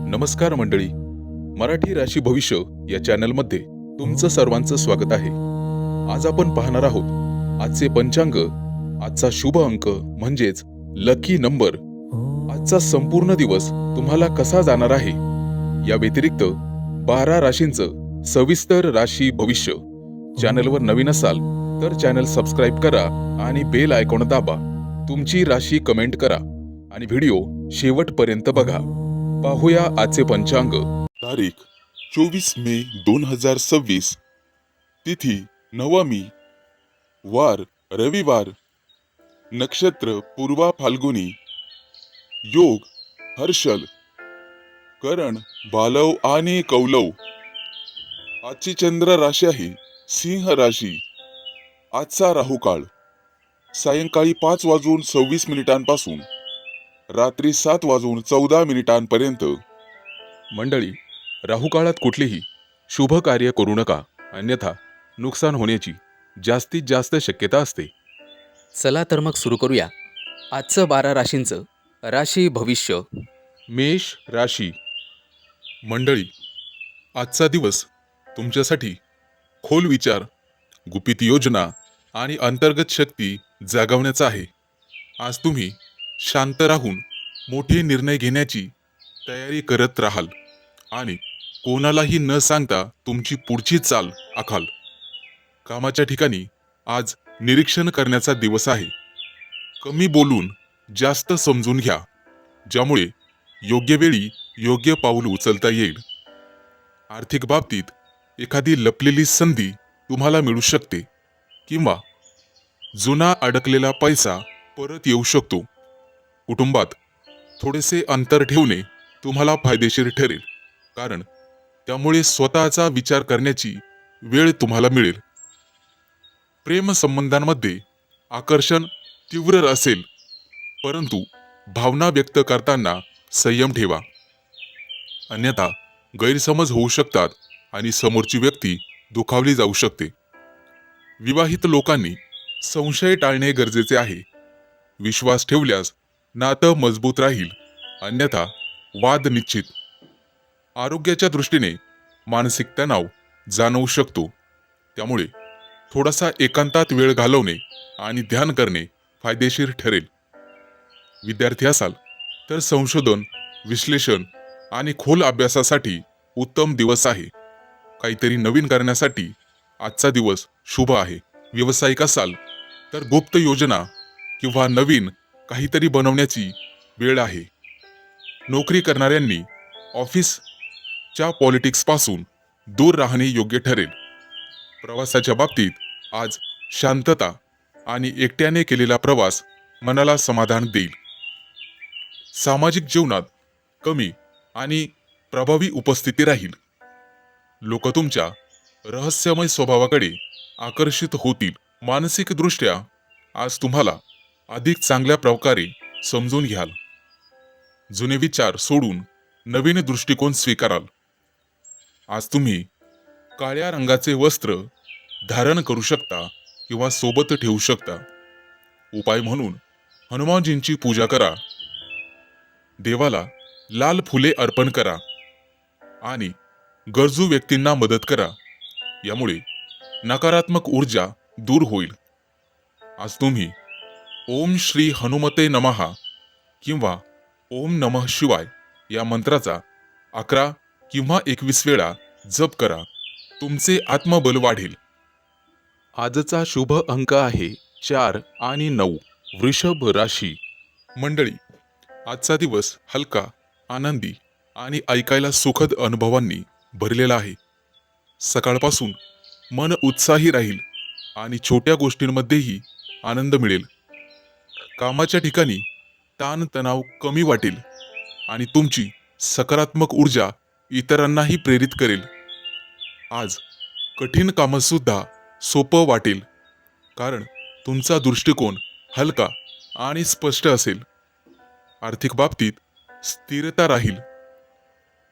नमस्कार मंडळी, मराठी राशी भविष्य या चॅनलमध्ये तुमचं सर्वांचं स्वागत आहे. आज आपण पाहणार आहोत आजचे पंचांग, आजचा शुभ अंक म्हणजेच लकी नंबर, आजचा संपूर्ण दिवस तुम्हाला कसा जाणार आहे. या व्यतिरिक्त 12 राशींचं सविस्तर राशी भविष्य. चॅनलवर नवीन असाल तर चॅनल सबस्क्राईब करा आणि बेल आयकॉन दाबा. तुमची राशी कमेंट करा आणि व्हिडिओ शेवटपर्यंत बघा. पाहूया आजचे पंचांग. तारीख 24 मे 2026. तिथी नवमी, वार रविवार, नक्षत्र पूर्वा फाल्गुनी, योग हर्षल, करण बालव आणि कौलव. आजची चंद्र राशी आहे सिंह राशी. आजचा राहू काळ सायंकाळी 5:26 रात्री 7:14 मंडळी, राहू काळात कुठलीही शुभ कार्य करू नका, अन्यथा नुकसान होण्याची जास्तीत जास्त शक्यता असते. चला तर मग सुरू करूया आजचं 12 राशींचं राशी भविष्य. मेष राशी. मंडळी, आजचा दिवस तुमच्यासाठी खोल विचार, गुपित योजना आणि अंतर्गत शक्ती जागवण्याचा आहे. आज तुम्ही शांत राहून मोठे निर्णय घेण्याची तयारी करत राहाल आणि कोणालाही न सांगता तुमची पुढची चाल आखाल. कामाच्या ठिकाणी आज निरीक्षण करण्याचा दिवस आहे. कमी बोलून जास्त समजून घ्या, ज्यामुळे योग्य वेळी योग्य पाऊल उचलता येईल. आर्थिक बाबतीत एखादी लपलेली संधी तुम्हाला मिळू शकते किंवा जुना अडकलेला पैसा परत येऊ शकतो. कुटुंबात थोडेसे अंतर ठेवणे तुम्हाला फायदेशीर ठरेल, कारण त्यामुळे स्वतःचा विचार करण्याची वेळ तुम्हाला मिळेल. प्रेम संबंधांमध्ये आकर्षण तीव्र असेल, परंतु भावना व्यक्त करताना संयम ठेवा, अन्यथा गैरसमज होऊ शकतात आणि समोरची व्यक्ती दुखावली जाऊ शकते. विवाहित लोकांनी संशय टाळणे गरजेचे आहे. विश्वास ठेवल्यास नातं मजबूत राहील, अन्यथा वाद निश्चित. आरोग्याच्या दृष्टीने मानसिक तणाव जाणवू शकतो, त्यामुळे थोडासा एकांतात वेळ घालवणे आणि ध्यान करणे फायदेशीर ठरेल. विद्यार्थी असाल तर संशोधन, विश्लेषण आणि खोल अभ्यासासाठी उत्तम दिवस आहे. काहीतरी नवीन करण्यासाठी आजचा दिवस शुभ आहे. व्यावसायिक असाल तर गुप्त योजना किंवा नवीन काहीतरी बनवण्याची वेळ आहे. नोकरी करणाऱ्यांनी ऑफिसच्या पॉलिटिक्सपासून दूर राहणे योग्य ठरेल. प्रवासाच्या बाबतीत आज शांतता आणि एकट्याने केलेला प्रवास मनाला समाधान देईल. सामाजिक जीवनात कमी आणि प्रभावी उपस्थिती राहील. लोक तुमच्या रहस्यमय स्वभावाकडे आकर्षित होतील. मानसिकदृष्ट्या आज तुम्हाला अधिक चांगल्या प्रकारे समजून घ्याल. जुने विचार सोडून नवीन दृष्टिकोन स्वीकाराल. आज तुम्ही काळ्या रंगाचे वस्त्र धारण करू शकता किंवा सोबत ठेवू शकता. उपाय म्हणून हनुमानजींची पूजा करा, देवाला लाल फुले अर्पण करा आणि गरजू व्यक्तींना मदत करा. यामुळे नकारात्मक ऊर्जा दूर होईल. आज तुम्ही ओम श्री हनुमते नमः किंवा ओम नमः शिवाय या मंत्राचा 11 किंवा 21 वेळा जप करा. तुमचे आत्मबल वाढेल. आजचा शुभ अंक आहे 4 आणि 9. वृषभ राशी. मंडळी, आजचा दिवस हलका, आनंदी आणि ऐकायला सुखद अनुभवांनी भरलेला आहे. सकाळपासून मन उत्साही राहील आणि छोट्या गोष्टींमध्येही आनंद मिळेल. कामाच्या ठिकाणी ताणतणाव कमी वाटेल आणि तुमची सकारात्मक ऊर्जा इतरांनाही प्रेरित करेल. आज कठीण कामसुद्धा सोपं वाटेल, कारण तुमचा दृष्टिकोन हलका आणि स्पष्ट असेल. आर्थिक बाबतीत स्थिरता राहील.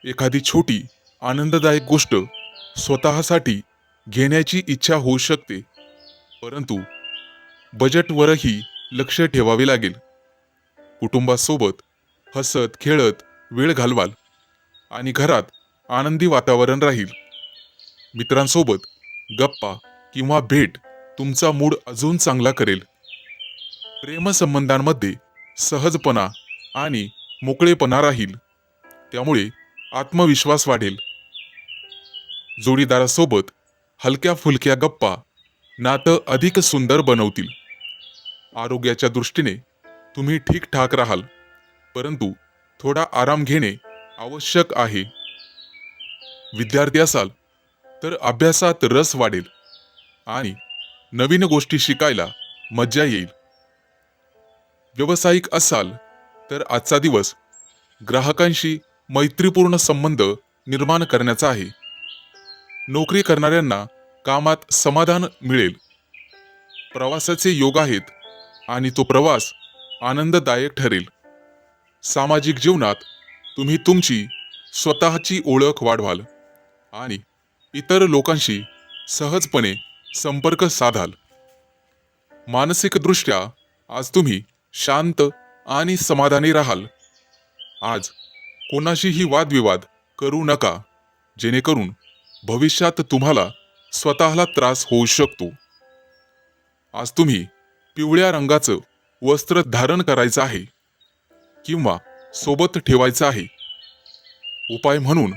एखादी छोटी आनंददायक गोष्ट स्वतःसाठी घेण्याची इच्छा होऊ शकते, परंतु बजेटवरही लक्ष ठेवावे लागेल. कुटुंबासोबत हसत खेळत वेळ घालवाल आणि घरात आनंदी वातावरण राहील. मित्रांसोबत गप्पा किंवा भेट तुमचा मूड अजून चांगला करेल. प्रेमसंबंधांमध्ये सहजपणा आणि मोकळेपणा राहील, त्यामुळे आत्मविश्वास वाढेल. जोडीदारासोबत हलक्या फुलक्या गप्पा नातं अधिक सुंदर बनवतील. आरोग्याच्या दृष्टीने तुम्ही ठीकठाक राहाल, परंतु थोडा आराम घेणे आवश्यक आहे. विद्यार्थी असाल तर अभ्यासात रस वाढेल आणि नवीन गोष्टी शिकायला मज्जा येईल. व्यावसायिक असाल तर आजचा दिवस ग्राहकांशी मैत्रीपूर्ण संबंध निर्माण करण्याचा आहे. नोकरी करणाऱ्यांना कामात समाधान मिळेल. प्रवासाचे योग आहेत आणि तो प्रवास आनंददायक ठरेल. सामाजिक जीवनात तुम्ही तुमची स्वतःची ओळख वाढवाल आणि इतर लोकांशी सहजपणे संपर्क साधाल. मानसिकदृष्ट्या आज तुम्ही शांत आणि समाधानी राहाल. आज कोणाशीही वादविवाद करू नका, जेणेकरून भविष्यात तुम्हाला स्वतःला त्रास होऊ शकतो. आज तुम्ही पिवळ्या रंगाचं वस्त्र धारण करायचं आहे किंवा सोबत ठेवायचं आहे. उपाय म्हणून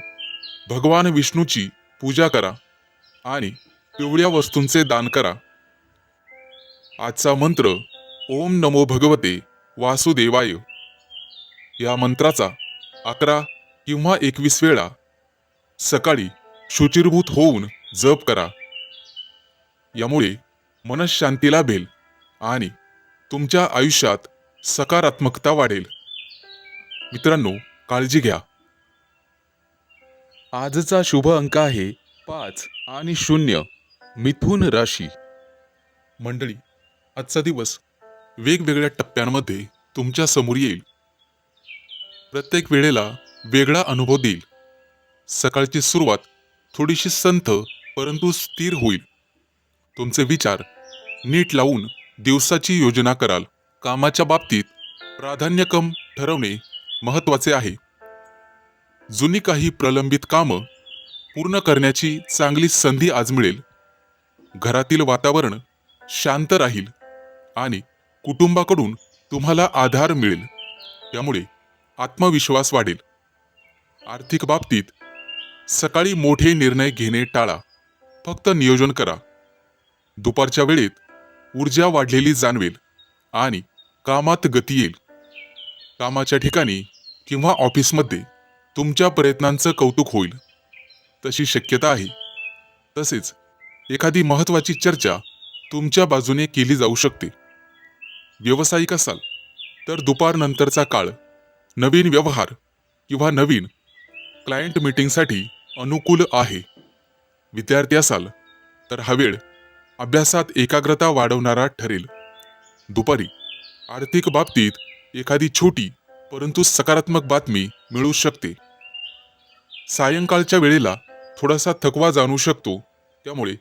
भगवान विष्णूची पूजा करा आणि पिवळ्या वस्तूंचे दान करा. आजचा मंत्र ओम नमो भगवते वासुदेवाय. या मंत्राचा 11 किंवा 21 वेळा सकाळी शुचिर्भूत होऊन जप करा. यामुळे मनःशांती लाभेल आणि तुमच्या आयुष्यात सकारात्मकता वाढेल. मित्रांनो, काळजी घ्या. आजचा शुभ अंक आहे 5 आणि 0. मिथुन राशी. मंडळी, आजचा दिवस वेगवेगळ्या टप्प्यांमध्ये तुमच्या समोर येईल. प्रत्येक वेळेला वेगळा अनुभव देईल. सकाळची सुरुवात थोडीशी संथ परंतु स्थिर होईल. तुमचे विचार नीट लावून दिवसाची योजना कराल. कामाच्या बाबतीत प्राधान्यक्रम ठरवणे महत्त्वाचे आहे. जुनी काही प्रलंबित कामं पूर्ण करण्याची चांगली संधी आज मिळेल. घरातील वातावरण शांत राहील आणि कुटुंबाकडून तुम्हाला आधार मिळेल, त्यामुळे आत्मविश्वास वाढेल. आर्थिक बाबतीत सकाळी मोठे निर्णय घेणे टाळा, फक्त नियोजन करा. दुपारच्या वेळेत ऊर्जा वाढलेली जाणवेल आणि कामात गती येईल. कामाच्या ठिकाणी किंवा ऑफिसमध्ये तुमच्या प्रयत्नांचं कौतुक होईल, तशी शक्यता आहे. तसेच एखादी महत्त्वाची चर्चा तुमच्या बाजूने केली जाऊ शकते. व्यावसायिक असाल तर दुपारनंतरचा काळ नवीन व्यवहार किंवा नवीन क्लायंट मीटिंगसाठी अनुकूल आहे. विद्यार्थी असाल तर हा वेळ अभ्यासात एकाग्रता वाढवणारा ठरेल. दुपारी आर्थिक बाबतीत एखादी छोटी परंतु सकारात्मक बातमी मिळू शकते. सायंकाळच्या वेळेला थोडासा थकवा जाणवू शकतो, त्यामुळे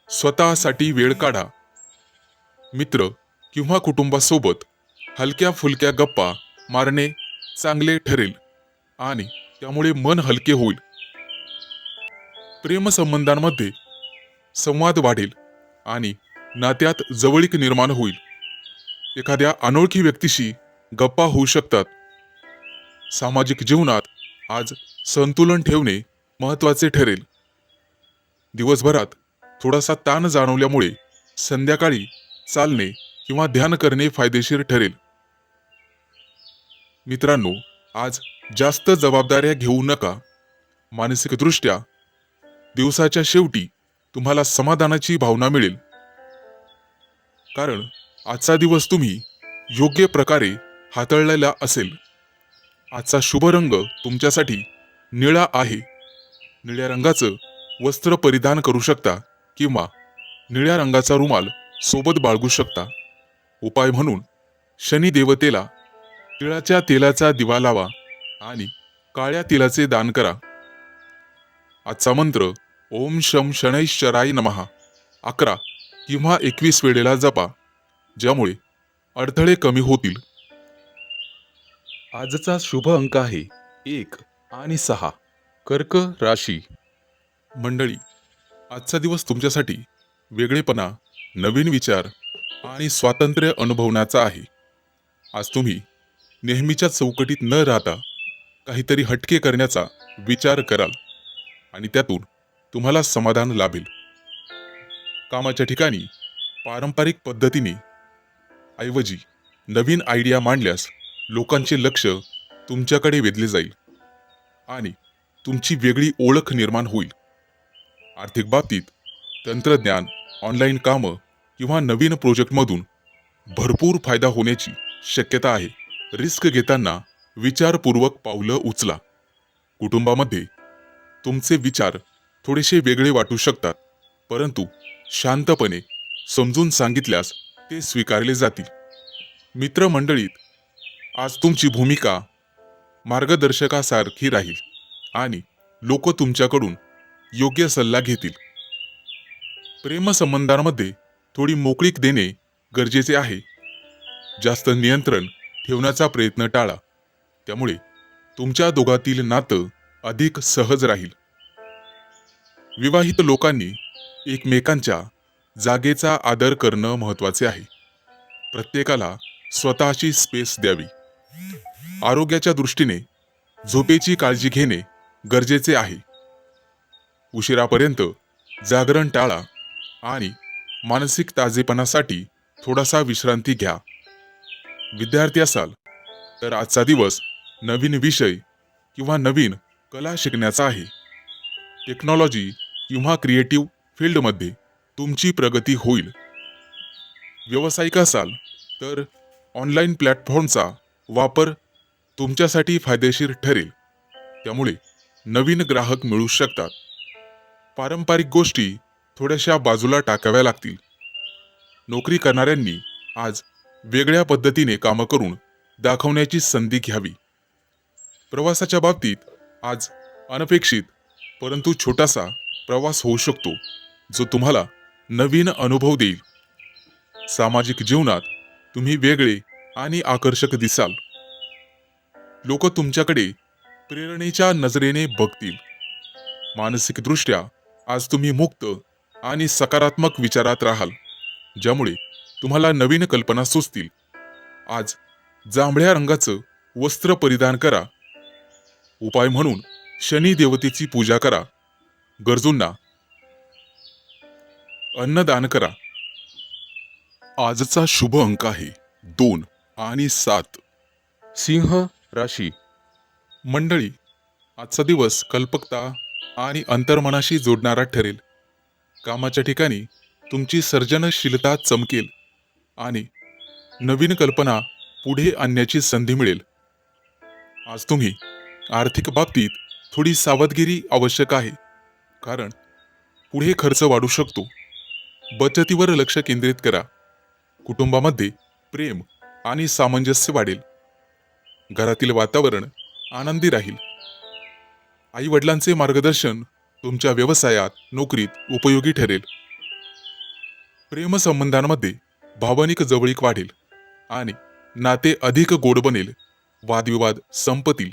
स्वतःसाठी वेळ काढा. मित्र किंवा कुटुंबासोबत हलक्या फुलक्या गप्पा मारणे चांगले ठरेल आणि त्यामुळे मन हलके होईल. प्रेमसंबंधांमध्ये संवाद वाढेल आणि नात्यात जवळीक निर्माण होईल. एखाद्या अनोळखी व्यक्तीशी गप्पा होऊ शकतात. सामाजिक जीवनात आज संतुलन ठेवणे महत्त्वाचे ठरेल. दिवसभरात थोडासा ताण जाणवल्यामुळे संध्याकाळी चालणे किंवा ध्यान करणे फायदेशीर ठरेल. मित्रांनो, आज जास्त जबाबदाऱ्या घेऊ नका. मानसिकदृष्ट्या दिवसाच्या शेवटी तुम्हाला समाधानाची भावना मिळेल, कारण आजचा दिवस तुम्ही योग्य प्रकारे हाताळलेला असेल. आजचा शुभ रंग तुमच्यासाठी निळा आहे. निळ्या रंगाचं वस्त्र परिधान करू शकता किंवा निळ्या रंगाचा रुमाल सोबत बाळगू शकता. उपाय म्हणून शनी देवतेला तिळाच्या तेलाचा दिवा लावा आणि काळ्या तिळाचे दान करा. आजचा मंत्र ओम शम शनैश्चराय नमः 11 किंवा 21 वेळेला जपा, ज्यामुळे अडथळे कमी होतील. आजचा शुभ अंक आहे 1 आणि 6. कर्क राशी. मंडळी, आजचा दिवस तुमच्यासाठी वेगळेपणा, नवीन विचार आणि स्वातंत्र्य अनुभवण्याचा आहे. आज तुम्ही नेहमीच्या चौकटीत न राहता काहीतरी हटके करण्याचा विचार कराल आणि त्यातून तुम्हाला समाधान लाभेल. कामाच्या ठिकाणी पारंपरिक पद्धतीने ऐवजी नवीन आयडिया मांडल्यास लोकांचे लक्ष तुमच्याकडे वेधले जाईल आणि तुमची वेगळी ओळख निर्माण होईल. आर्थिक बाबतीत तंत्रज्ञान, ऑनलाईन कामं किंवा नवीन प्रोजेक्टमधून भरपूर फायदा होण्याची शक्यता आहे. रिस्क घेताना विचारपूर्वक पावलं उचला. कुटुंबामध्ये तुमचे विचार थोडेसे वेगळे वाटू शकतात, परंतु शांतपणे समजून सांगितल्यास ते स्वीकारले जातील. मित्रमंडळीत आज तुमची भूमिका मार्गदर्शकासारखी राहील आणि लोक तुमच्याकडून योग्य सल्ला घेतील. प्रेमसंबंधांमध्ये थोडी मोकळीक देणे गरजेचे आहे. जास्त नियंत्रण ठेवण्याचा प्रयत्न टाळा, त्यामुळे तुमच्या दोघातील नातं अधिक सहज राहील. विवाहित लोकांनी एकमेकांच्या जागेचा आदर करणं महत्त्वाचे आहे. प्रत्येकाला स्वतःची स्पेस द्यावी. आरोग्याच्या दृष्टीने झोपेची काळजी घेणे गरजेचे आहे. उशिरापर्यंत जागरण टाळा आणि मानसिक ताजेपणासाठी थोडासा विश्रांती घ्या. विद्यार्थी असाल तर आजचा दिवस नवीन विषय किंवा नवीन कला शिकण्याचा आहे. टेक्नॉलॉजी किंवा क्रिएटिव्ह फील्डमध्ये तुमची प्रगती होईल. व्यावसायिक असाल तर ऑनलाईन प्लॅटफॉर्मचा वापर तुमच्यासाठी फायदेशीर ठरेल, त्यामुळे नवीन ग्राहक मिळू शकतात. पारंपरिक गोष्टी थोड्याशा बाजूला टाकाव्या लागतील. नोकरी करणाऱ्यांनी आज वेगळ्या पद्धतीने कामं करून दाखवण्याची संधी घ्यावी. प्रवासाच्या बाबतीत आज अनपेक्षित परंतु छोटासा प्रवास होऊ शकतो, जो तुम्हाला नवीन अनुभव देईल. सामाजिक जीवनात तुम्ही वेगळे आणि आकर्षक दिसाल. लोक तुमच्याकडे प्रेरणेच्या नजरेने बघतील. मानसिकदृष्ट्या आज तुम्ही मुक्त आणि सकारात्मक विचारात राहाल, ज्यामुळे तुम्हाला नवीन कल्पना सुचतील. आज जांभळ्या रंगाचं वस्त्र परिधान करा. उपाय म्हणून शनी देवतेची पूजा करा. गरजूंना अन्नदान करा. आजचा शुभ अंक आहे 2 आणि 7. सिंह राशी. मंडळी, आजचा दिवस कल्पकता आणि अंतर्मनाशी जोडणारा ठरेल. कामाच्या ठिकाणी तुमची सर्जनशीलता चमकेल आणि नवीन कल्पना पुढे आणण्याची संधी मिळेल. आज तुम्ही आर्थिक बाबतीत थोडी सावधगिरी आवश्यक आहे, कारण पुढे खर्च वाढू शकतो. बचतीवर लक्ष केंद्रित करा. कुटुंबामध्ये प्रेम आणि सामंजस्य वाढेल. घरातील वातावरण आनंदी राहील. आई वडिलांचे मार्गदर्शन तुमच्या व्यवसायात, नोकरीत उपयोगी ठरेल. प्रेमसंबंधांमध्ये भावनिक जवळीक वाढेल आणि नाते अधिक गोड बनेल. वादविवाद संपतील.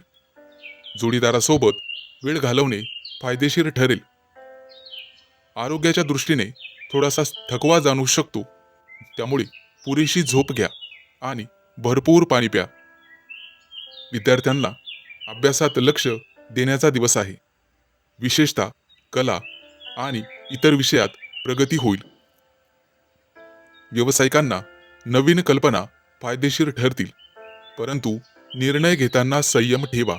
जोडीदारासोबत वेळ घालवणे फायदेशीर ठरेल. आरोग्याच्या दृष्टीने थोडासा थकवा जाणवू शकतो, त्यामुळे पुरेशी झोप घ्या आणि भरपूर पाणी प्या. विद्यार्थ्यांना अभ्यासात लक्ष देण्याचा दिवस आहे. विशेषतः कला आणि इतर विषयात प्रगती होईल. व्यावसायिकांना नवीन कल्पना फायदेशीर ठरतील, परंतु निर्णय घेताना संयम ठेवा.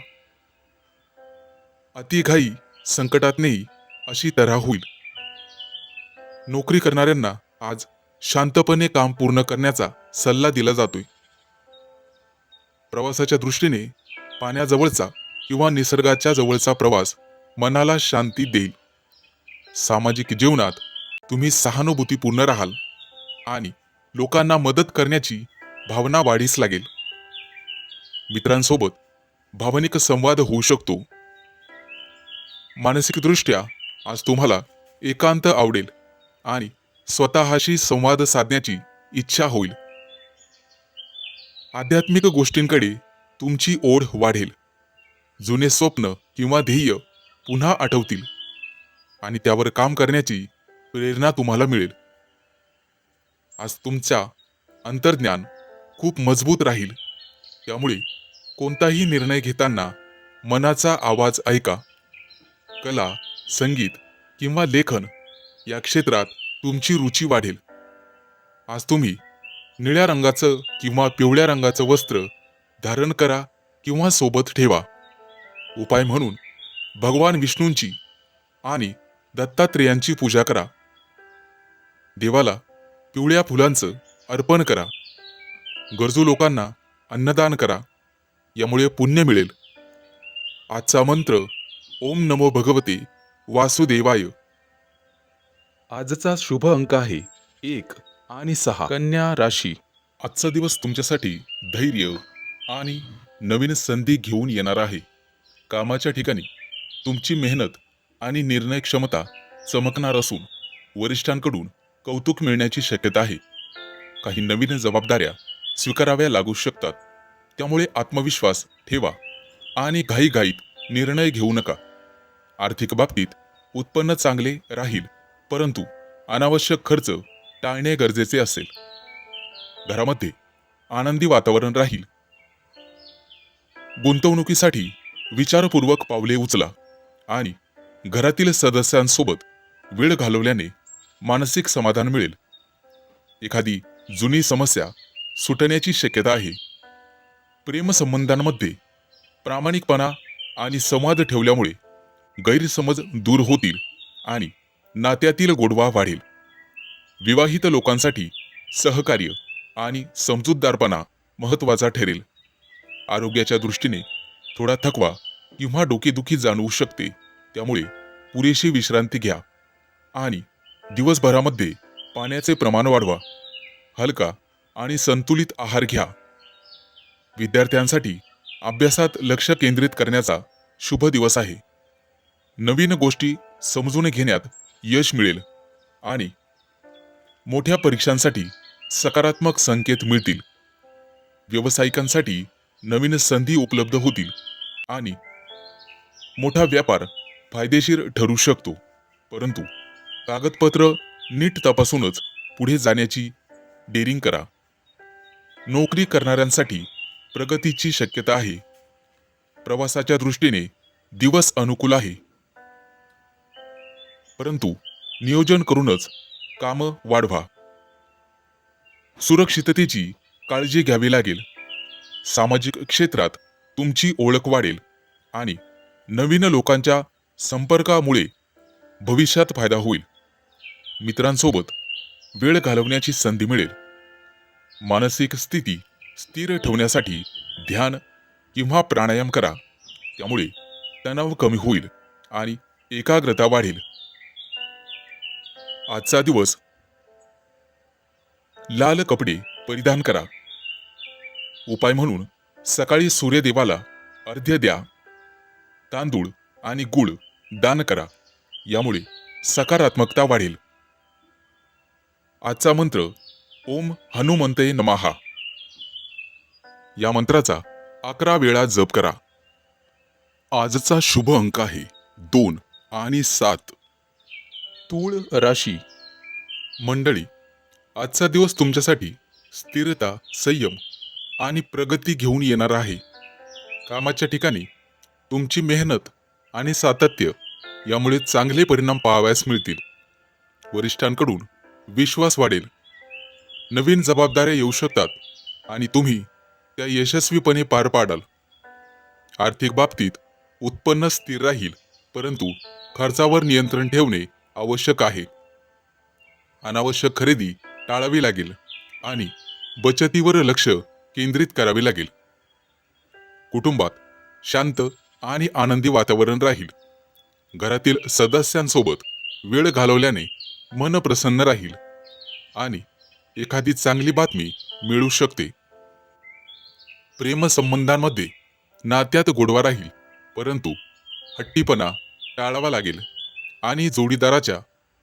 अतिघाई संकटात नेई अशी तऱ्हा होईल. नोकरी करणाऱ्यांना आज शांतपणे काम पूर्ण करण्याचा सल्ला दिला जातोय. प्रवासाच्या दृष्टीने पाण्याजवळचा किंवा निसर्गाच्या जवळचा प्रवास मनाला शांती देईल. सामाजिक जीवनात तुम्ही सहानुभूतीपूर्ण राहाल आणि लोकांना मदत करण्याची भावना वाढीस लागेल. मित्रांसोबत भावनिक संवाद होऊ शकतो. मानसिकदृष्ट्या आज तुम्हाला एकांत आवडेल आणि स्वतःशी संवाद साधण्याची इच्छा होईल. आध्यात्मिक गोष्टींकडे तुमची ओढ वाढेल. जुने स्वप्न किंवा ध्येय पुन्हा आठवतील आणि त्यावर काम करण्याची प्रेरणा तुम्हाला मिळेल. आज तुमचा अंतर्ज्ञान खूप मजबूत राहील. त्यामुळे कोणताही निर्णय घेताना मनाचा आवाज ऐका. कला, संगीत किंवा लेखन या क्षेत्रात तुमची रुची वाढेल. आज तुम्ही निळ्या रंगाचं किंवा पिवळ्या रंगाचं वस्त्र धारण करा किंवा सोबत ठेवा. उपाय म्हणून भगवान विष्णूंची आणि दत्तात्रेयांची पूजा करा. देवाला पिवळ्या फुलांचं अर्पण करा. गरजू लोकांना अन्नदान करा. यामुळे पुण्य मिळेल. आजचा मंत्र ओम नमो भगवते वासुदेवाय. आजचा शुभ अंक आहे 1 आणि 6. कन्या राशी. आजचा दिवस तुमच्यासाठी धैर्य आणि नवीन संधी घेऊन येणार आहे. कामाच्या ठिकाणी तुमची मेहनत आणि निर्णय क्षमता चमकणार असून वरिष्ठांकडून कौतुक मिळण्याची शक्यता आहे. काही नवीन जबाबदाऱ्या स्वीकाराव्या लागू शकतात. त्यामुळे आत्मविश्वास ठेवा आणि घाईघाईत निर्णय घेऊ नका. आर्थिक बाबतीत उत्पन्न चांगले राहील, परंतु अनावश्यक खर्च टाळणे गरजेचे असेल. घरामध्ये आनंदी वातावरण राहील. गुंतवणुकीसाठी विचारपूर्वक पावले उचला आणि घरातील सदस्यांसोबत वेळ घालवल्याने मानसिक समाधान मिळेल. एखादी जुनी समस्या सुटण्याची शक्यता आहे. प्रेमसंबंधांमध्ये प्रामाणिकपणा आणि संवाद ठेवल्यामुळे गैरसमज दूर होतील आणि नात्यातील गोडवा वाढेल. विवाहित लोकांसाठी सहकार्य आणि समजूतदारपणा महत्त्वाचा ठरेल. आरोग्याच्या दृष्टीने थोडा थकवा किंवा डोकेदुखी जाणवू शकते. त्यामुळे पुरेशी विश्रांती घ्या आणि दिवसभरामध्ये पाण्याचे प्रमाण वाढवा. हलका आणि संतुलित आहार घ्या. विद्यार्थ्यांसाठी अभ्यासात लक्ष केंद्रित करण्याचा शुभ दिवस आहे. नवीन गोष्टी समजून घेण्यात यश मिळेल आणि मोठ्या परीक्षांसाठी सकारात्मक संकेत मिळतील. व्यावसायिकांसाठी नवीन संधी उपलब्ध होतील आणि मोठा व्यापार फायदेशीर ठरू शकतो. परंतु कागदपत्र नीट तपासूनच पुढे जाण्याची डेअरिंग करा. नोकरी करणाऱ्यांसाठी प्रगतीची शक्यता आहे. प्रवासाच्या दृष्टीने दिवस अनुकूल आहे, परंतु नियोजन करूनच कामं वाढवा. सुरक्षिततेची काळजी घ्यावी लागेल. सामाजिक क्षेत्रात तुमची ओळख वाढेल आणि नवीन लोकांच्या संपर्कामुळे भविष्यात फायदा होईल. मित्रांसोबत वेळ घालवण्याची संधी मिळेल. मानसिक स्थिती स्थिर ठेवण्यासाठी ध्यान किंवा प्राणायाम करा. त्यामुळे तणाव कमी होईल आणि एकाग्रता वाढेल. आजचा दिवस लाल कपडे परिधान करा. उपाय म्हणून सकाळी सूर्यदेवाला अर्घ्य द्या. तांदूळ आणि गूळ दान करा. यामुळे सकारात्मकता वाढेल. आजचा मंत्र ओम हनुमंते नमः. या मंत्राचा 11 वेळा जप करा. आजचा शुभ अंक आहे 2 आणि 7. तूळ राशी. मंडळी, आजचा दिवस तुमच्यासाठी स्थिरता, संयम आणि प्रगती घेऊन येणार आहे. कामाच्या ठिकाणी तुमची मेहनत आणि सातत्य यामुळे चांगले परिणाम पाहावयास मिळतील. वरिष्ठांकडून विश्वास वाढेल. नवीन जबाबदाऱ्या येऊ शकतात आणि तुम्ही त्या यशस्वीपणे पार पाडाल. आर्थिक बाबतीत उत्पन्न स्थिर राहील, परंतु खर्चावर नियंत्रण ठेवणे आवश्यक आहे. अनावश्यक खरेदी टाळावी लागेल आणि बचतीवर लक्ष केंद्रित करावे लागेल. कुटुंबात शांत आणि आनंदी वातावरण राहील. घरातील सदस्यांसोबत वेळ घालवल्याने मन प्रसन्न राहील आणि एखादी चांगली बातमी मिळू शकते. प्रेमसंबंधांमध्ये नात्यात गोडवा राहील, परंतु हट्टीपणा टाळावा लागेल आणि जोडीदाराच्या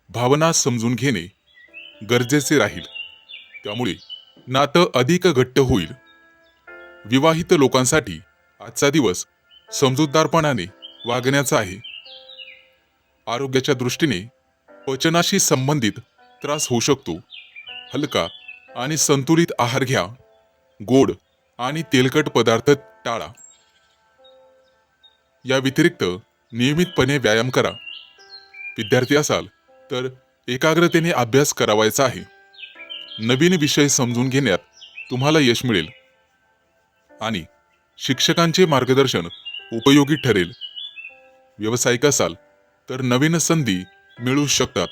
भावना समजून घेणे गरजेचे राहील. त्यामुळे नातं अधिक घट्ट होईल. विवाहित लोकांसाठी आजचा दिवस समजूतदारपणाने वागण्याचा आहे. आरोग्याच्या दृष्टीने पचनाशी संबंधित त्रास होऊ शकतो. हलका आणि संतुलित आहार घ्या. गोड आणि तेलकट पदार्थ टाळा. या व्यतिरिक्त नियमितपणे व्यायाम करा. विद्यार्थी असाल तर एकाग्रतेने अभ्यास करावायचा आहे. नवीन विषय समजून घेण्यात तुम्हाला यश मिळेल आणि शिक्षकांचे मार्गदर्शन उपयोगी ठरेल. व्यावसायिक असाल तर नवीन संधी मिळू शकतात.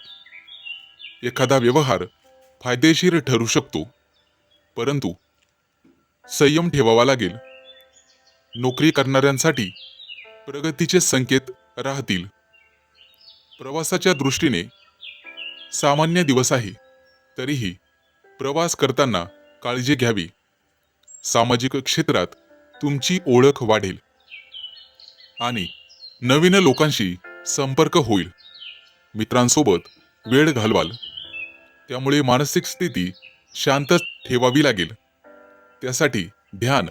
एखादा व्यवहार फायदेशीर ठरू शकतो, परंतु संयम ठेवावा लागेल. नोकरी करणाऱ्यांसाठी प्रगतीचे संकेत राहतील. प्रवासाच्या दृष्टीने सामान्य दिवस आहे, तरीही प्रवास करताना काळजी घ्यावी. सामाजिक क्षेत्रात तुमची ओळख वाढेल आणि नवीन लोकांशी संपर्क होईल. मित्रांसोबत वेळ घालवाल, त्यामुळे मानसिक स्थिती शांत ठेवावी लागेल. त्यासाठी ध्यान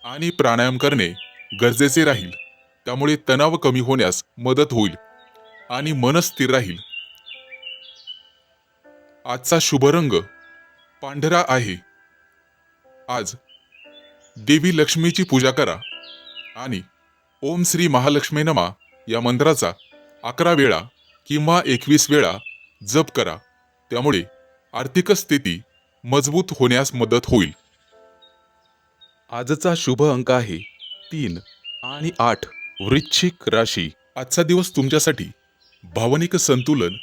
आणि प्राणायाम करणे गरजेचे राहील. त्यामुळे तणाव कमी होण्यास मदत होईल आणि मन स्थिर राहील. आजचा शुभ रंग पांढरा आहे. आज देवी लक्ष्मीची पूजा करा आणि ओम श्री महालक्ष्मी नमा या मंत्राचा 11 वेळा किंवा 21 वेळा जप करा. त्यामुळे आर्थिक स्थिती मजबूत होण्यास मदत होईल. आजचा शुभ अंक आहे 3 आणि 8. वृश्चिक राशी. आजचा दिवस तुमच्यासाठी भावनिक संतुलन,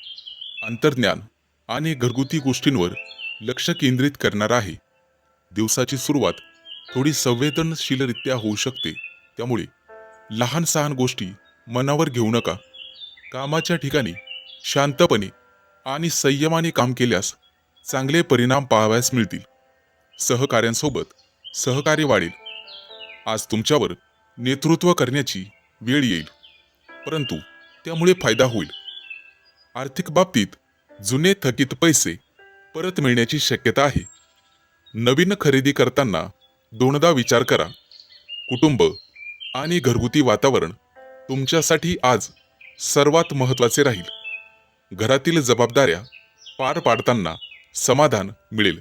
अंतर्ज्ञान आणि घरगुती गोष्टींवर लक्ष केंद्रित करणार आहे. दिवसाची सुरुवात थोडी संवेदनशीलरित्या होऊ शकते, त्यामुळे लहान सहान गोष्टी मनावर घेऊ नका. कामाच्या ठिकाणी शांतपणे आणि संयमाने काम केल्यास चांगले परिणाम पाहावयास मिळतील. सहकाऱ्यांसोबत सहकार्य वाढेल. आज तुमच्यावर नेतृत्व करण्याची वेळ येईल, परंतु त्यामुळे फायदा होईल. आर्थिक बाबतीत जुने थकीत पैसे परत मिळण्याची शक्यता आहे. नवीन खरेदी करताना दोनदा विचार करा. कुटुंब आणि घरगुती वातावरण तुमच्यासाठी आज सर्वात महत्त्वाचे राहील. घरातील जबाबदाऱ्या पार पाडताना समाधान मिळेल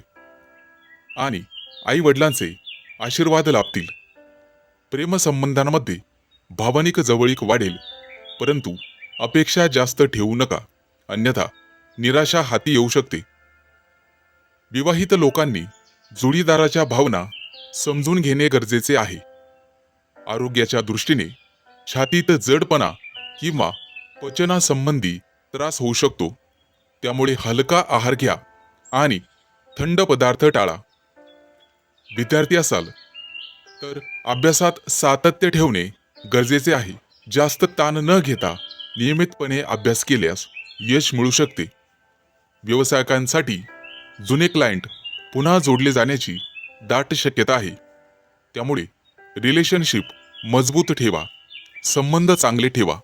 आणि आई वडिलांचे आशीर्वाद लाभतील. प्रेमसंबंधांमध्ये भावनिक जवळीक वाढेल, परंतु अपेक्षा जास्त ठेवू नका, अन्यथा निराशा हाती येऊ शकते. विवाहित लोकांनी जोडीदाराच्या भावना समजून घेणे गरजेचे आहे. आरोग्याच्या दृष्टीने छातीत जडपणा किंवा पचनासंबंधी त्रास होऊ शकतो, त्यामुळे हलका आहार घ्या आणि थंड पदार्थ टाळा. विद्यार्थी असाल तर अभ्यासात सातत्य ठेवणे गरजेचे आहे. जास्त ताण न घेता नियमितपणे अभ्यास केल्यास यश मिळू शकते. व्यावसायिकांसाठी जुने क्लायंट पुन्हा जोडले जाण्याची दाट शक्यता आहे, त्यामुळे रिलेशनशिप मजबूत ठेवा, संबंध चांगले ठेवा.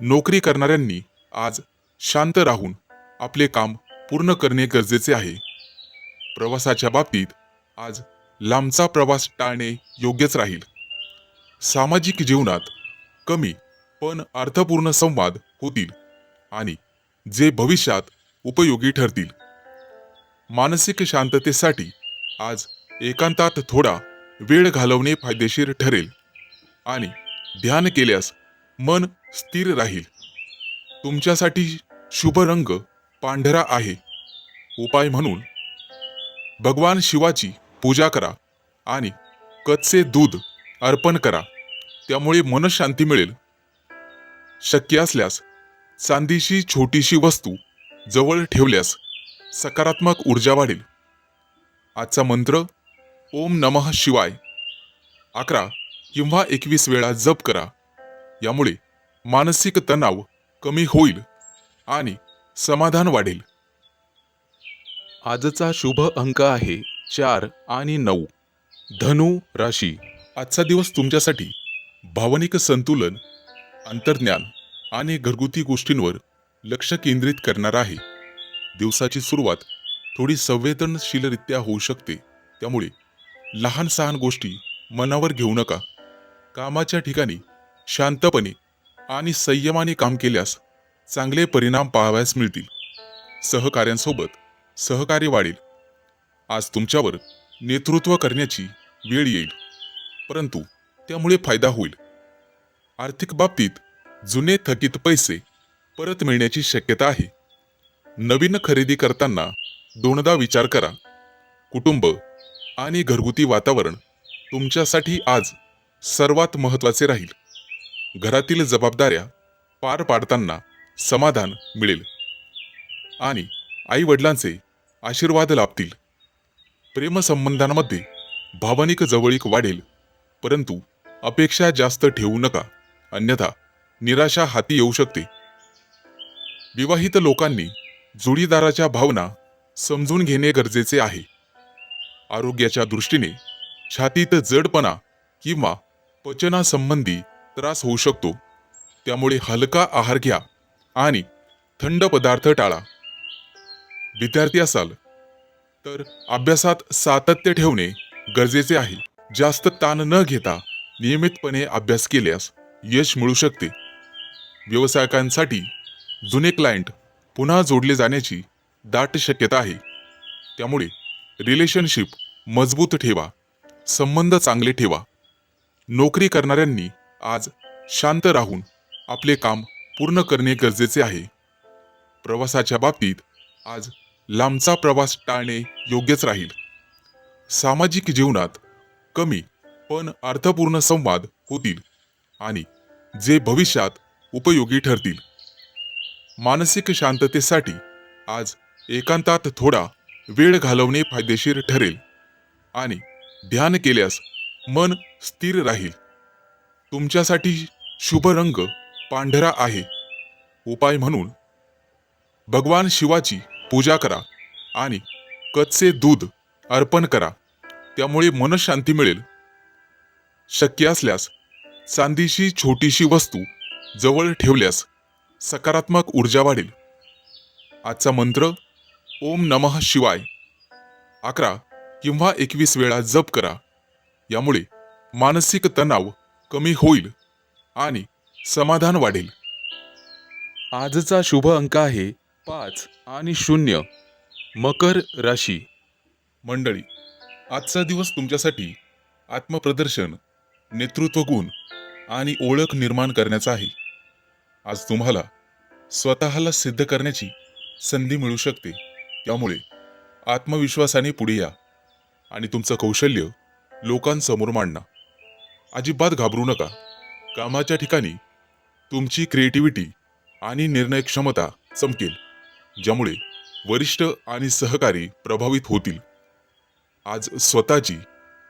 नोकरी करणाऱ्यांनी आज शांत राहून आपले काम पूर्ण करणे गरजेचे आहे. प्रवासाच्या बाबतीत आज लांबचा प्रवास टाळणे योग्यच राहील. सामाजिक जीवनात कमी पण अर्थपूर्ण संवाद होतील आणि जे भविष्यात उपयोगी ठरतील. मानसिक शांततेसाठी आज एकांतात थोडा वेळ घालवणे फायदेशीर ठरेल आणि ध्यान केल्यास मन स्थिर राहील. तुमच्यासाठी शुभ रंग पांढरा आहे. उपाय म्हणून भगवान शिवाची पूजा करा आणि कच्चे दूध अर्पण करा, त्यामुळे मनशांती मिळेल. शक्य असल्यास चांदीची छोटीशी वस्तू जवळ ठेवल्यास सकारात्मक ऊर्जा वाढेल. आजचा मंत्र ओम नमः शिवाय 11 किंवा 21 वेळा जप करा. यामुळे मानसिक तणाव कमी होईल आणि समाधान वाढेल. आजचा शुभ अंक आहे 4 आणि 9. धनु राशी. आजचा दिवस तुमच्यासाठी भावनिक संतुलन, अंतर्ज्ञान आणि घरगुती गोष्टींवर लक्ष केंद्रित करणार आहे. दिवसाची सुरुवात थोडी संवेदनशीलरित्या होऊ शकते, त्यामुळे लहान सहान गोष्टी मनावर घेऊ नका. कामाच्या ठिकाणी शांतपणे आणि संयमाने काम केल्यास चांगले परिणाम पाहावयास मिळतील. सहकाऱ्यांसोबत सहकार्य वाढेल. आज तुमच्यावर नेतृत्व करण्याची वेळ येईल, परंतु त्यामुळे फायदा होईल. आर्थिक बाबतीत जुने थकीत पैसे परत मिळण्याची शक्यता आहे. नवीन खरेदी करताना दोनदा विचार करा. कुटुंब आणि घरगुती वातावरण तुमच्यासाठी आज सर्वात महत्त्वाचे राहील. घरातील जबाबदाऱ्या पार पाडताना समाधान मिळेल आणि आई वडिलांचे आशीर्वाद लाभतील. प्रेमसंबंधांमध्ये भावनिक जवळीक वाढेल, परंतु अपेक्षा जास्त ठेवू नका, अन्यथा निराशा हाती येऊ शकते. विवाहित लोकांनी जोडीदाराच्या भावना समजून घेणे गरजेचे आहे. आरोग्याच्या दृष्टीने छातीत जडपणा किंवा पचनासंबंधी त्रास होऊ शकतो, त्यामुळे हलका आहार घ्या आणि थंड पदार्थ टाळा. विद्यार्थी असाल तर अभ्यासात सातत्य ठेवणे गरजेचे आहे. जास्त ताण न घेता नियमितपणे अभ्यास केल्यास यश मिळू शकते. व्यावसायिकांसाठी जुने क्लायंट पुन्हा जोडले जाण्याची दाट शक्यता आहे, त्यामुळे रिलेशनशिप मजबूत ठेवा, संबंध चांगले ठेवा. नोकरी करणाऱ्यांनी आज शांत राहून आपले काम पूर्ण करणे गरजेचे आहे. प्रवासाच्या बाबतीत आज लांबचा प्रवास टाळणे योग्यच राहील. सामाजिक जीवनात कमी पण अर्थपूर्ण संवाद होतील आणि जे भविष्यात उपयोगी ठरतील. मानसिक शांततेसाठी आज एकांतात थोडा वेळ घालवणे फायदेशीर ठरेल आणि ध्यान केल्यास मन स्थिर राहील. तुमच्यासाठी शुभ रंग पांढरा आहे. उपाय म्हणून भगवान शिवाची पूजा करा आणि कच्चे दूध अर्पण करा, त्यामुळे मनशांती मिळेल. शक्य असल्यास चांदीची छोटीशी वस्तू जवळ ठेवल्यास सकारात्मक ऊर्जा वाढेल. आजचा मंत्र ओम नमः शिवाय 11 किंवा 21 वेळा जप करा. यामुळे मानसिक तणाव कमी होईल आणि समाधान वाढेल. आजचा शुभ अंक आहे 5 आणि 0. मकर राशी. मंडळी, आजचा दिवस तुमच्यासाठी आत्मप्रदर्शन, नेतृत्व गुण आणि ओळख निर्माण करण्याचा आहे. आज तुम्हाला स्वतःला सिद्ध करण्याची संधी मिळू शकते, त्यामुळे आत्मविश्वासाने पुढे या आणि तुमचं कौशल्य लोकांसमोर मांडा. अजिबात घाबरू नका. कामाच्या ठिकाणी तुमची क्रिएटिव्हिटी आणि निर्णय क्षमता चमकेल, ज्यामुळे वरिष्ठ आणि सहकारी प्रभावित होतील. आज स्वतःची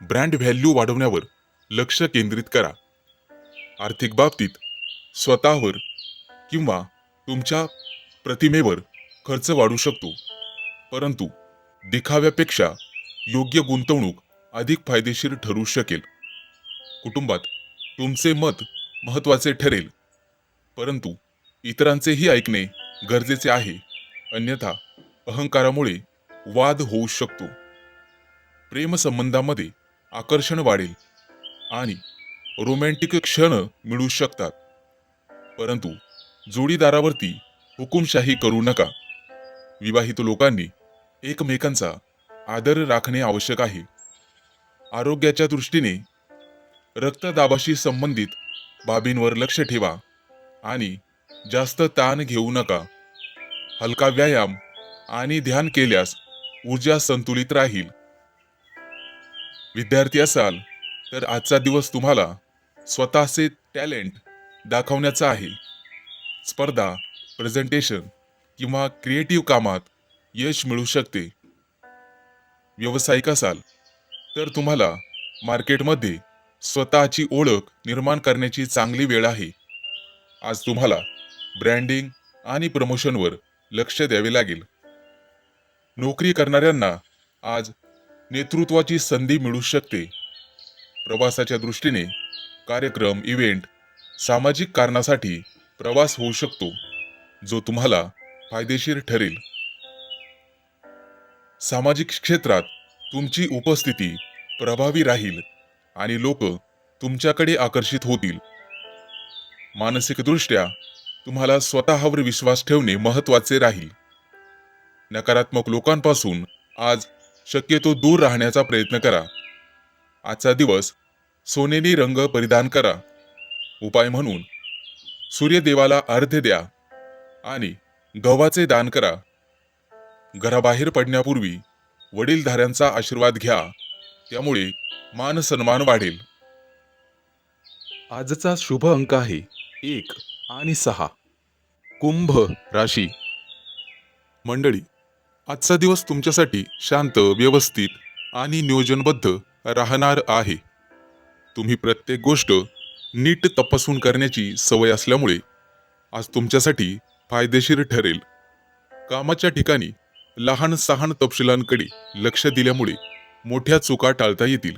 ब्रँड व्हॅल्यू वाढवण्यावर लक्ष केंद्रित करा. आर्थिक बाबतीत स्वतःवर किंवा तुमच्या प्रतिमेवर खर्च वाढू शकतो, परंतु दिखाव्यापेक्षा योग्य गुंतवणूक अधिक फायदेशीर ठरू शकेल. कुटुंबात तुमचे मत महत्त्वाचे ठरेल, परंतु इतरांचेही ऐकणे गरजेचे आहे, अन्यथा अहंकारामुळे वाद होऊ शकतो. प्रेमसंबंधामध्ये आकर्षण वाढेल आणि रोमॅन्टिक क्षण मिळू शकतात, परंतु जोडीदारावरती हुकुमशाही करू नका. विवाहित लोकांनी एकमेकांचा आदर राखणे आवश्यक आहे. आरोग्याच्या दृष्टीने रक्तदाबाशी संबंधित बाबींवर लक्ष ठेवा आणि जास्त ताण घेऊ नका. हलका व्यायाम आणि ध्यान केल्यास ऊर्जा संतुलित राहील. विद्यार्थी असाल तर आजचा दिवस तुम्हाला स्वतःचे टॅलेंट दाखवण्याचा आहे. स्पर्धा, प्रेझेंटेशन किंवा क्रिएटिव्ह कामात यश मिळू शकते. व्यावसायिक असाल तर तुम्हाला मार्केटमध्ये स्वतःची ओळख निर्माण करण्याची चांगली वेळ आहे. आज तुम्हाला ब्रँडिंग आणि प्रमोशनवर लक्ष द्यावे लागेल. नोकरी करणाऱ्यांना आज नेतृत्वाची संधी मिळू शकते. प्रवासाच्या दृष्टीने कार्यक्रम, इव्हेंट, सामाजिक कारणासाठी प्रवास होऊ शकतो, जो तुम्हाला फायदेशीर ठरेल. सामाजिक क्षेत्रात तुमची उपस्थिती प्रभावी राहील आणि लोक तुमच्याकडे आकर्षित होतील. मानसिकदृष्ट्या तुम्हाला स्वतःवर विश्वास ठेवणे महत्त्वाचे राहील. नकारात्मक लोकांपासून आज शक्यतो दूर राहण्याचा प्रयत्न करा. आजचा दिवस सोनेरी रंग परिधान करा. उपाय म्हणून सूर्यदेवाला अर्घ्य द्या आणि गव्हाचे दान करा. घराबाहेर पडण्यापूर्वी वडीलधाऱ्यांचा आशीर्वाद घ्या, त्यामुळे मान सन्मान वाढेल. आजचा शुभ अंक आहे 1 आणि 6. कुंभ राशी. मंडळी, आजचा दिवस तुमच्यासाठी शांत, व्यवस्थित आणि नियोजनबद्ध राहणार आहे. तुम्ही प्रत्येक गोष्ट नीट तपासून करण्याची सवय असल्यामुळे आज तुमच्यासाठी फायदेशीर ठरेल. कामाच्या ठिकाणी लहान सहान तपशिलांकडे लक्ष दिल्यामुळे मोठ्या चुका टाळता येतील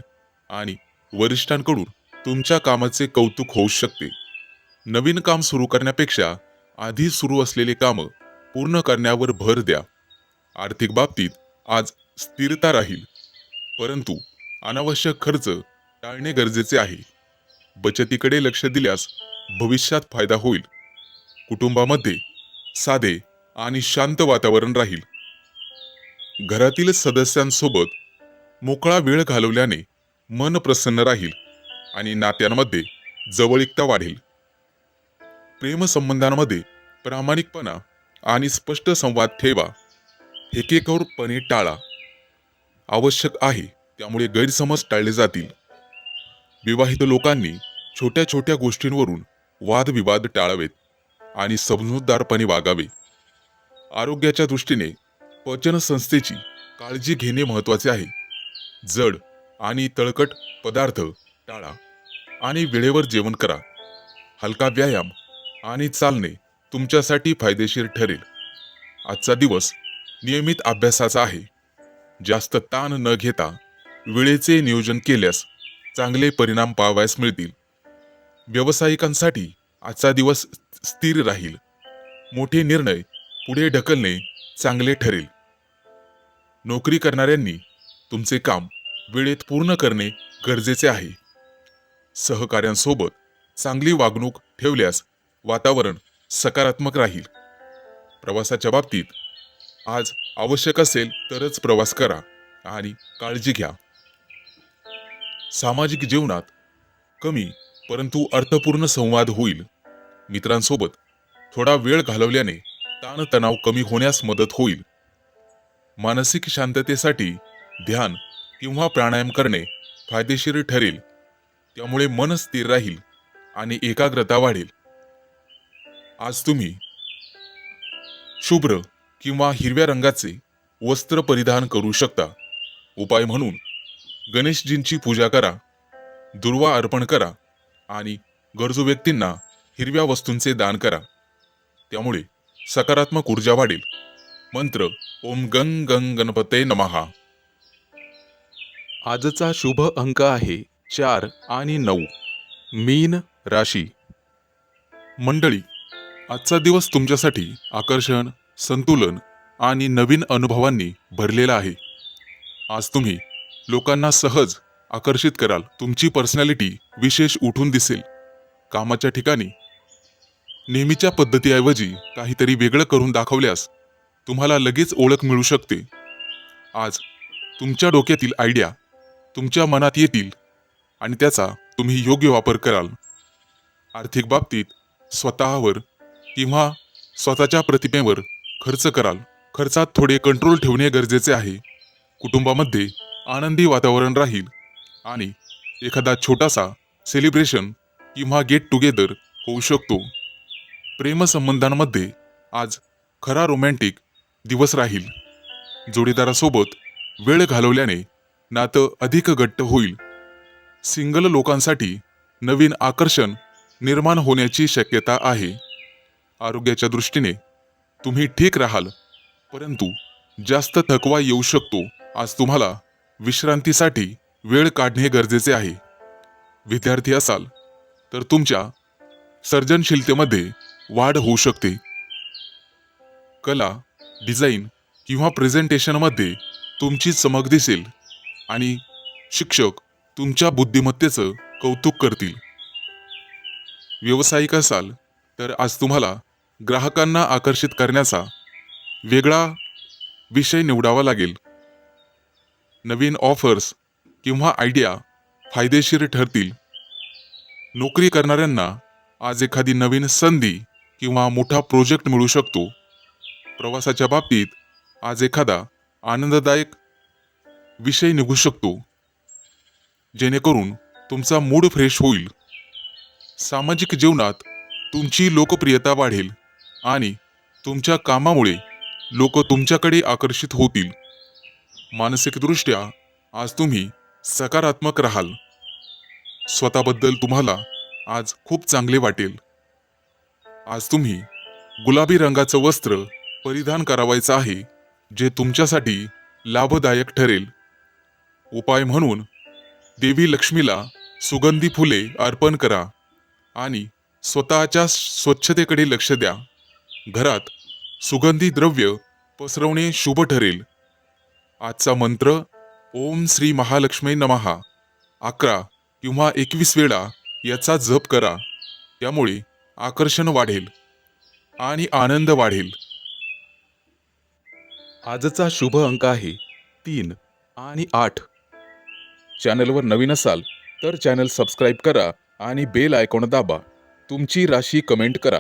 आणि वरिष्ठांकडून तुमच्या कामाचे कौतुक होऊ शकते. नवीन काम सुरू करण्यापेक्षा आधी सुरू असलेले कामं पूर्ण करण्यावर भर द्या. आर्थिक बाबतीत आज स्थिरता राहील, परंतु अनावश्यक खर्च टाळणे गरजेचे आहे. बचतीकडे लक्ष दिल्यास भविष्यात फायदा होईल. कुटुंबामध्ये साधे आणि शांत वातावरण राहील. घरातील सदस्यांसोबत मोकळा वेळ घालवल्याने मन प्रसन्न राहील आणि नात्यांमध्ये जवळीकता वाढेल. प्रेमसंबंधांमध्ये प्रामाणिकपणा आणि स्पष्ट संवाद ठेवा. हेकेखोरपणे टाळा. आवश्यक आहे त्यामुळे गैरसमज टाळले जातील. विवाहित लोकांनी छोट्या छोट्या गोष्टींवरून वादविवाद टाळावेत आणि समजूतदारपणे वागावे. आरोग्याच्या दृष्टीने पचन संस्थेची काळजी घेणे महत्त्वाचे आहे. जड आणि तळकट पदार्थ टाळा आणि वेळेवर जेवण करा. हलका व्यायाम आणि चालणे तुमच्यासाठी फायदेशीर ठरेल. आजचा दिवस नियमित अभ्यासाचा आहे. जास्त ताण न घेता वेळेचे नियोजन केल्यास चांगले परिणाम पाहावयास मिळतील. व्यावसायिकांसाठी आजचा दिवस स्थिर राहील. मोठे निर्णय पुढे ढकलणे चांगले ठरेल. नोकरी करणाऱ्यांनी तुमचे काम वेळेत पूर्ण करणे गरजेचे आहे. सहकाऱ्यांसोबत चांगली वागणूक ठेवल्यास वातावरण सकारात्मक राहील. प्रवासाच्या बाबतीत आज आवश्यक असेल तरच प्रवास करा आणि काळजी घ्या. सामाजिक जीवनात कमी परंतु अर्थपूर्ण संवाद होईल. मित्रांसोबत थोडा वेळ घालवल्याने ताणतणाव कमी होण्यास मदत होईल. मानसिक शांततेसाठी ध्यान किंवा प्राणायाम करणे फायदेशीर ठरेल, त्यामुळे मन स्थिर राहील आणि एकाग्रता वाढेल. आज तुम्ही शुभ्र किंवा हिरव्या रंगाचे वस्त्र परिधान करू शकता. उपाय म्हणून गणेशजींची पूजा करा, दुर्वा अर्पण करा आणि गरजू व्यक्तींना हिरव्या वस्तूंचे दान करा. त्यामुळे सकारात्मक ऊर्जा वाढेल. मंत्र ओम गंग गंग गणपते नमः. आजचा शुभ अंक आहे 4 आणि 9. मीन राशी. मंडळी, आजचा दिवस तुमच्यासाठी आकर्षण, संतुलन आणि नवीन अनुभवांनी भरलेला आहे. आज तुम्ही लोकांना सहज आकर्षित कराल. तुमची पर्सनॅलिटी विशेष उठून दिसेल. कामाच्या ठिकाणी नेहमीच्या पद्धतीऐवजी काहीतरी वेगळं करून दाखवल्यास तुम्हाला लगेच ओळख मिळू शकते. आज तुमच्या डोक्यातील आयडिया तुमच्या मनात येतील आणि त्याचा तुम्ही योग्य वापर कराल. आर्थिक बाबतीत स्वतःवर किंवा स्वतःच्या प्रतिमेवर खर्च कराल. खर्चात थोडे कंट्रोल ठेवणे गरजेचे आहे. कुटुंबामध्ये आनंदी वातावरण राहील आणि एखादा छोटासा सेलिब्रेशन किंवा गेट टुगेदर होऊ शकतो. प्रेमसंबंधांमध्ये आज खरा रोमॅन्टिक दिवस राहील. जोडीदारासोबत वेळ घालवल्याने नातं अधिक घट्ट होईल. सिंगल लोकांसाठी नवीन आकर्षण निर्माण होण्याची शक्यता आहे. आरोग्याच्या दृष्टीने तुम्ही ठीक राहाल, परंतु जास्त थकवा येऊ शकतो. आज तुम्हाला विश्रांतीसाठी वेळ काढणे गरजेचे आहे. विद्यार्थी असाल तर तुमच्या सर्जनशीलतेमध्ये वाढ होऊ शकते. कला, डिझाईन किंवा प्रेझेंटेशनमध्ये तुमची चमक दिसेल आणि शिक्षक तुमच्या बुद्धिमत्तेचं कौतुक करतील. व्यावसायिक असाल तर आज तुम्हाला ग्राहकांना आकर्षित करण्याचा वेगळा विषय निवडावा लागेल. नवीन ऑफर्स किंवा आयडिया फायदेशीर ठरतील. नोकरी करणाऱ्यांना आज एखादी नवीन संधी किंवा मोठा प्रोजेक्ट मिळू शकतो. प्रवासाच्या बाबतीत आज एखादा आनंददायक विषय निघू शकतो, जेणेकरून तुमचा मूड फ्रेश होईल. सामाजिक जीवनात तुमची लोकप्रियता वाढेल आणि तुमच्या कामामुळे लोक तुमच्याकडे आकर्षित होतील. मानसिकदृष्ट्या आज तुम्ही सकारात्मक राहाल. स्वतःबद्दल तुम्हाला आज खूप चांगले वाटेल. आज तुम्ही गुलाबी रंगाचं वस्त्र परिधान करावायचं आहे, जे तुमच्यासाठी लाभदायक ठरेल. उपाय म्हणून देवी लक्ष्मीला सुगंधी फुले अर्पण करा आणि स्वतःच्या स्वच्छतेकडे लक्ष द्या. घरात सुगंधी द्रव्य पसरवणे शुभ ठरेल. आजचा मंत्र ओम श्री महालक्ष्मी नमः 11 किंवा 21 वेळा याचा जप करा. त्यामुळे आकर्षण वाढेल आणि आनंद वाढेल. आजचा शुभ अंक आहे 3 आणि 8. चॅनलवर नवीन असाल तर चॅनल सबस्क्राईब करा आणि बेल आयकॉन दाबा. तुमची राशी कमेंट करा.